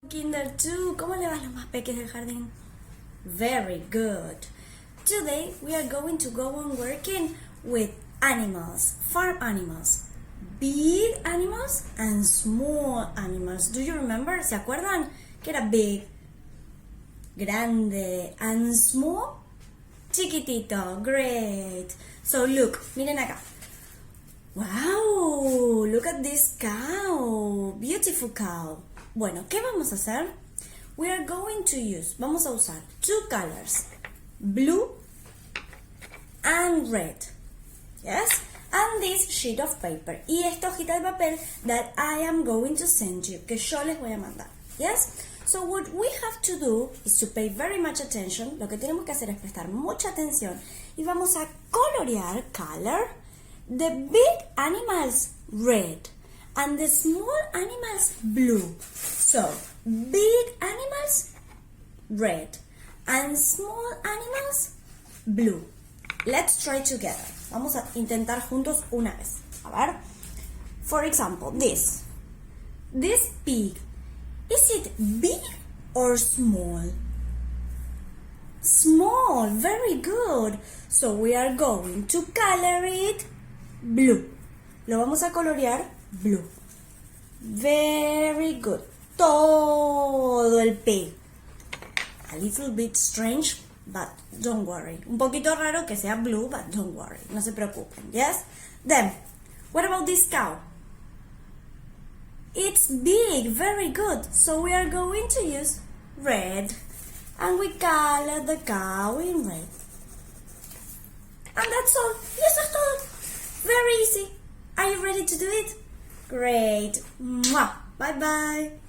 Kinder 2, ¿cómo le va a los más pequeños del jardín? Very good. Today we are going to go on working with animals, farm animals, big animals and small animals. Do you remember? ¿Se acuerdan? Que era big, grande, and small, chiquitito. Great. So look, miren acá. Wow, look at this cow. Beautiful cow. Bueno, ¿qué vamos a hacer? We are going to use, vamos a usar two colors, blue and red. Yes? And this sheet of paper. Y esta hojita de papel that I am going to send you, que yo les voy a mandar. Yes? So what we have to do is to pay very much attention. Lo que tenemos que hacer es prestar mucha atención y vamos a colorear color the big animals red and the small animals blue. So, big animals red and small animals blue. Let's try together. Vamos a intentar juntos una vez. A ver. For example, this pig, is it big or small? Small, very good. So we are going to color it blue. Lo vamos a colorear blue. Very good. Todo el pig. A little bit strange, but don't worry. Un poquito raro que sea blue, but don't worry. No se preocupen. Yes? Then, what about this cow? It's big. Very good. So we are going to use red. And we color the cow in red. And that's all. Y eso es todo. Very easy. Are you ready to do it? Great. Mwah. Bye bye.